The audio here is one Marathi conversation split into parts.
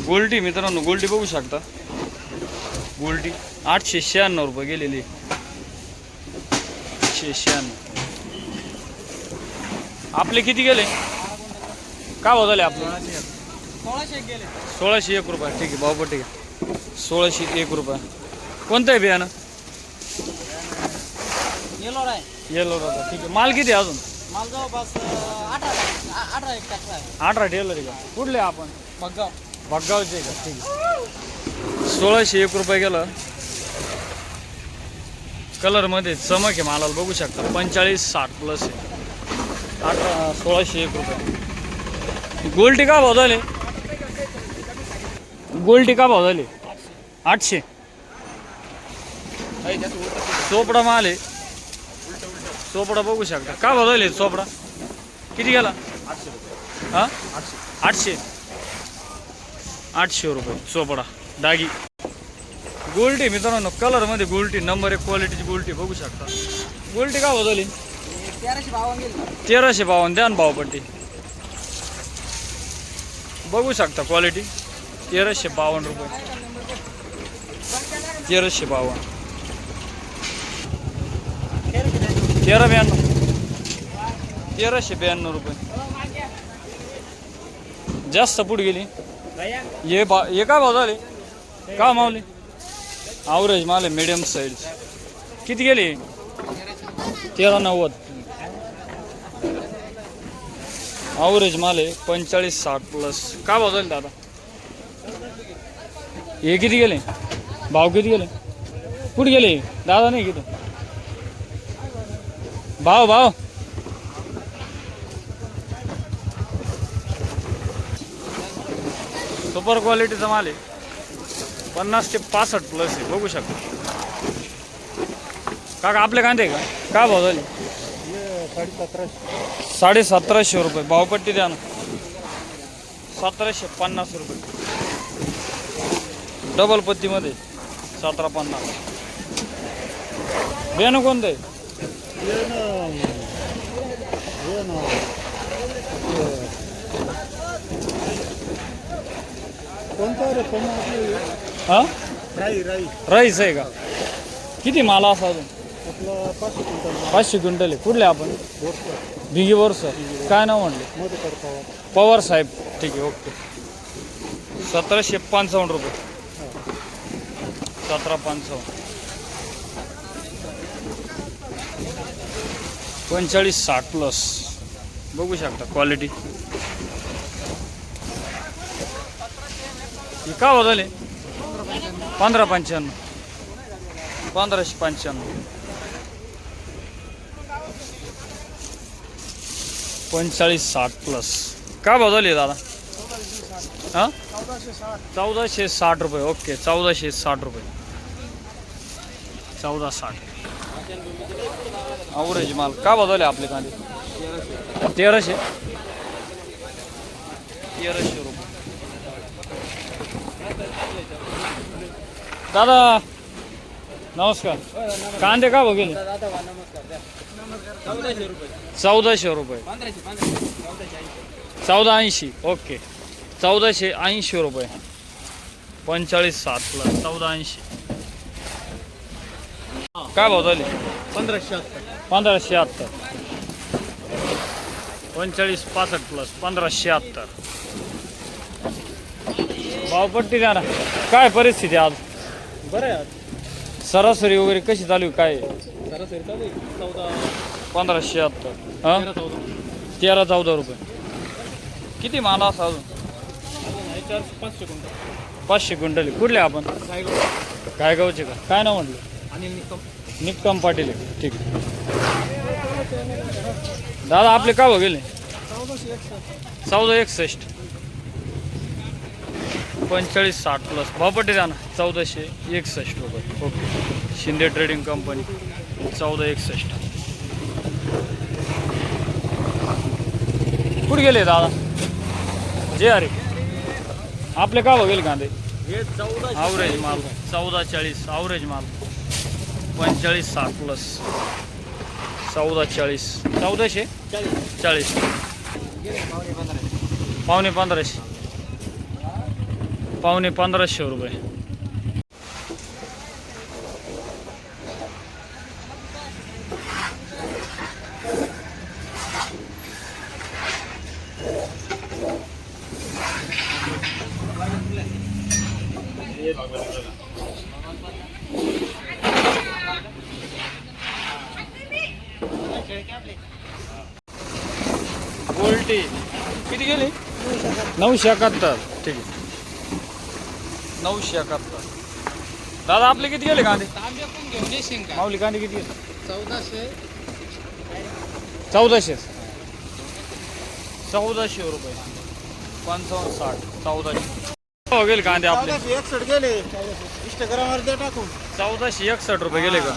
गोल्टी मित्रांनो, गोल्टी बघू शकता. गोल्टी 896 रुपये गेलेली. 896. आपले किती गेले? काय भाव झाले आपले? 1601 रुपये. ठीक आहे भाऊ, ठीक आहे. 1601 रुपये. कोणतं आहे बियाणं? येलो राहता. ठीक आहे. माल किती आहे अजून? माल जवळपास 18 एक टाकला आहे. 18 टेलर आहे का? कुठले आपण? बघा बघगावचे का? ठीक आहे. 1601 रुपये गेलं. कलरमध्ये चमक आहे मालाला, बघू शकता. 45-60 प्लस आहे. 1601 रुपये. गोल्टी का भाव झाले? गोल्टी का भाव झाले? 800. चोपडा माल आहे. चोपडा बघू शकता. का भाव झाले चोपडा? किती गेला? 800. 800 रुपये चोपडा डागी. गोल्टी मित्रांनो, कलरमध्ये गोल्टी, नंबर 1 क्वालिटीची गोल्टी बघू शकता. गोल्टी का भाव झाली? 1352 द्या ना भावपट्टी. बघू शकता क्वालिटी. 1352 रुपये. 1352. 1392 रुपये. जास्त पुढे गेली. ये काय भाव झाले? का मावले? ॲव्हरेज माल आहे, मिडियम साईज. किती गेली? 1390. ॲव्हरेज माल आहे. 45-60 प्लस. का भाव झाले दादा? हे किती गेले? भाव किती गेले? कुठे गेले दादा? नाही किती भाव? सुपर क्वालिटीचा माल आहे. 50 ते 65 प्लस आहे, बघू शकता. काका आपले कांदे का? काय भाव झाले? 1750 रुपये. भावपट्टी द्या ना. 1750 रुपये. डबल पत्तीमध्ये 1750. बियाणं कोणतं आहे? हा, राईस आहे का? किती माला असा अजून? 500 क्विंटल आहे. कुठले आपण? भिगी वर्ष. काय नाव म्हणले? पवार साहेब. ठीक आहे, ओके. 1755 रुपये. 1755. 45-60 प्लस. बघू शकता क्वालिटी. हे का भाव झाले? 1595. 1595. 45-60 प्लस. का भाव झाले दादा? हां, 1460 रुपये. ओके, 1460 रुपये. 1460. ॲव्हरेज माल. का भाव झाले आपले कांदे? 1300 रुपये. दादा नमस्कार. कांदे का भाव गेले? 1400 रुपये. 1480. ओके, 1480 रुपये. 45-60 प्लस. 1480. काय भाव झाले? 1576. 45-65 प्लस. 1576. भावपट्टी द्या ना. काय परिस्थिती आज? बरं आहे. सरासरी वगैरे कशी चालू आहे? काय सरासरी चालू आहे 1576. हां, 13-14 रुपये. किती माल असा अजून? 500 क्विंटल. 500 क्विंटल. कुठले आपण? काय गावचे का? काय नाव म्हटलं? आणि निक्कम पाटील आहे. ठीक आहे दादा, आपले का भाव गेले? 1461. 45-60 प्लस. भावपट्टी द्या ना. 1461 रुपये. ओके. Shinde trading company. 1461. कुठे गेले दादा? जे अरे आपले का भाव गेले कांदे? ॲव्हरेज माल 1440. ॲव्हरेज माल 45-60 प्लस. 1440. 1440. 1550. पावणे 1500 रुपये. गोल्टी किती गेली? 971. ठीक आहे, 971. दादा आपले किती गेले कांदे? तांबे पण घेऊन येशील का? माऊली कांदे किती गेले? 1400. 1400. 1400 रुपये. 55, 60, 1400 हो गेले कांदे आपले. 1461 गेले. इंस्टाग्रामवर दे टाकून. 1461 रुपये गेले का?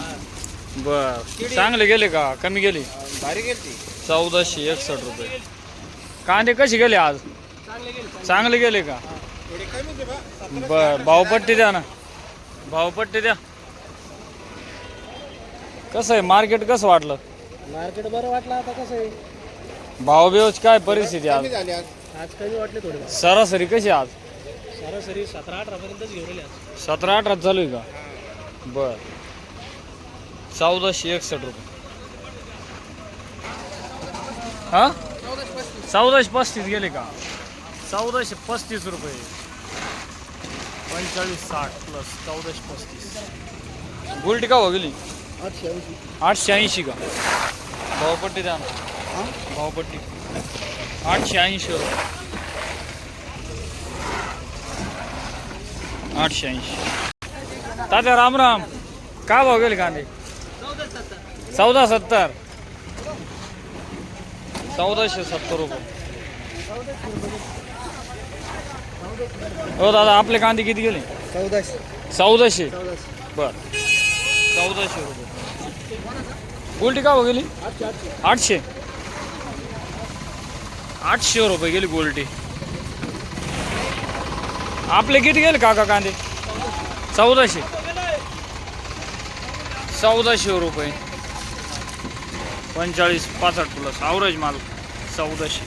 बर, चांगले गेले का कमी गेले? भारी गेली. 1461 रुपये. कांदे कसे गेले आज? चांगले गेले का? थोडी कमी दे बा. बर, भावपट्टी द्या ना, भावपट्टी द्या. कसं आहे मार्केट, कसं वाटलं? मार्केट बरं वाटलं. आता कसं आहे, भाव बिवच काय परिस्थिती आज? कमी झाली आज. आज कमी वाटले थोडे. सरासरी कशी आज? सरासरी 17-18 पर्यंतच घेऊन राहिले आज. 17-18 चालू आहे का? बर, 1461 रुपये. हा, 1435 गेले का? 1435 रुपये. 45, 60 प्लस 1435. गोल्टी का हो गेली? 880 का? भावपट्टी द्या ना, भावपट्टी. 880 रुपये. 880. तात्या राम राम. काय भाव गेले कांदे? 1470. 1470 रुपये. हो दादा आपले कांदे किती गेले? 1400. बर, 1400 रुपये. गोल्टी का हो गेली? 800. 800 रुपये गेली गोल्टी. आपले किती गेले काका कांदे? 1400. 1400 रुपये. 45, 65 प्लस ॲव्हरेज माल 1400.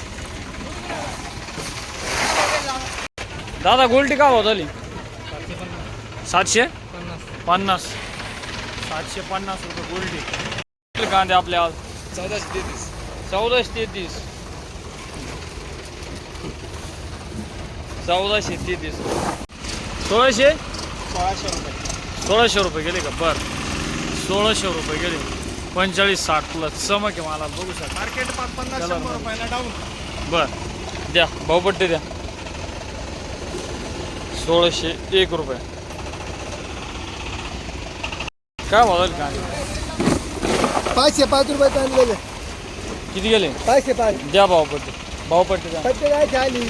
दादा गोल्टी का भाव झाली? 750. 750 रुपये गोल्टी. कांदे आपले आज 1433. 1433. 1433. 1600. 1600 रुपये. 1600 रुपये गेले का? बर, 1600 रुपये गेले. 45, 60 प्लस चमक आहे मला बघू शकता. मार्केट 50-100 रुपयाला डाऊन. बर, द्या भावपट्टी द्या. 1601 रुपये. काय भाव झाले कांदे? 505 रुपये चालू गेले. किती गेले? 505. द्या भावपट्टी, भावपट्टी द्या. पत्ते काय झाली?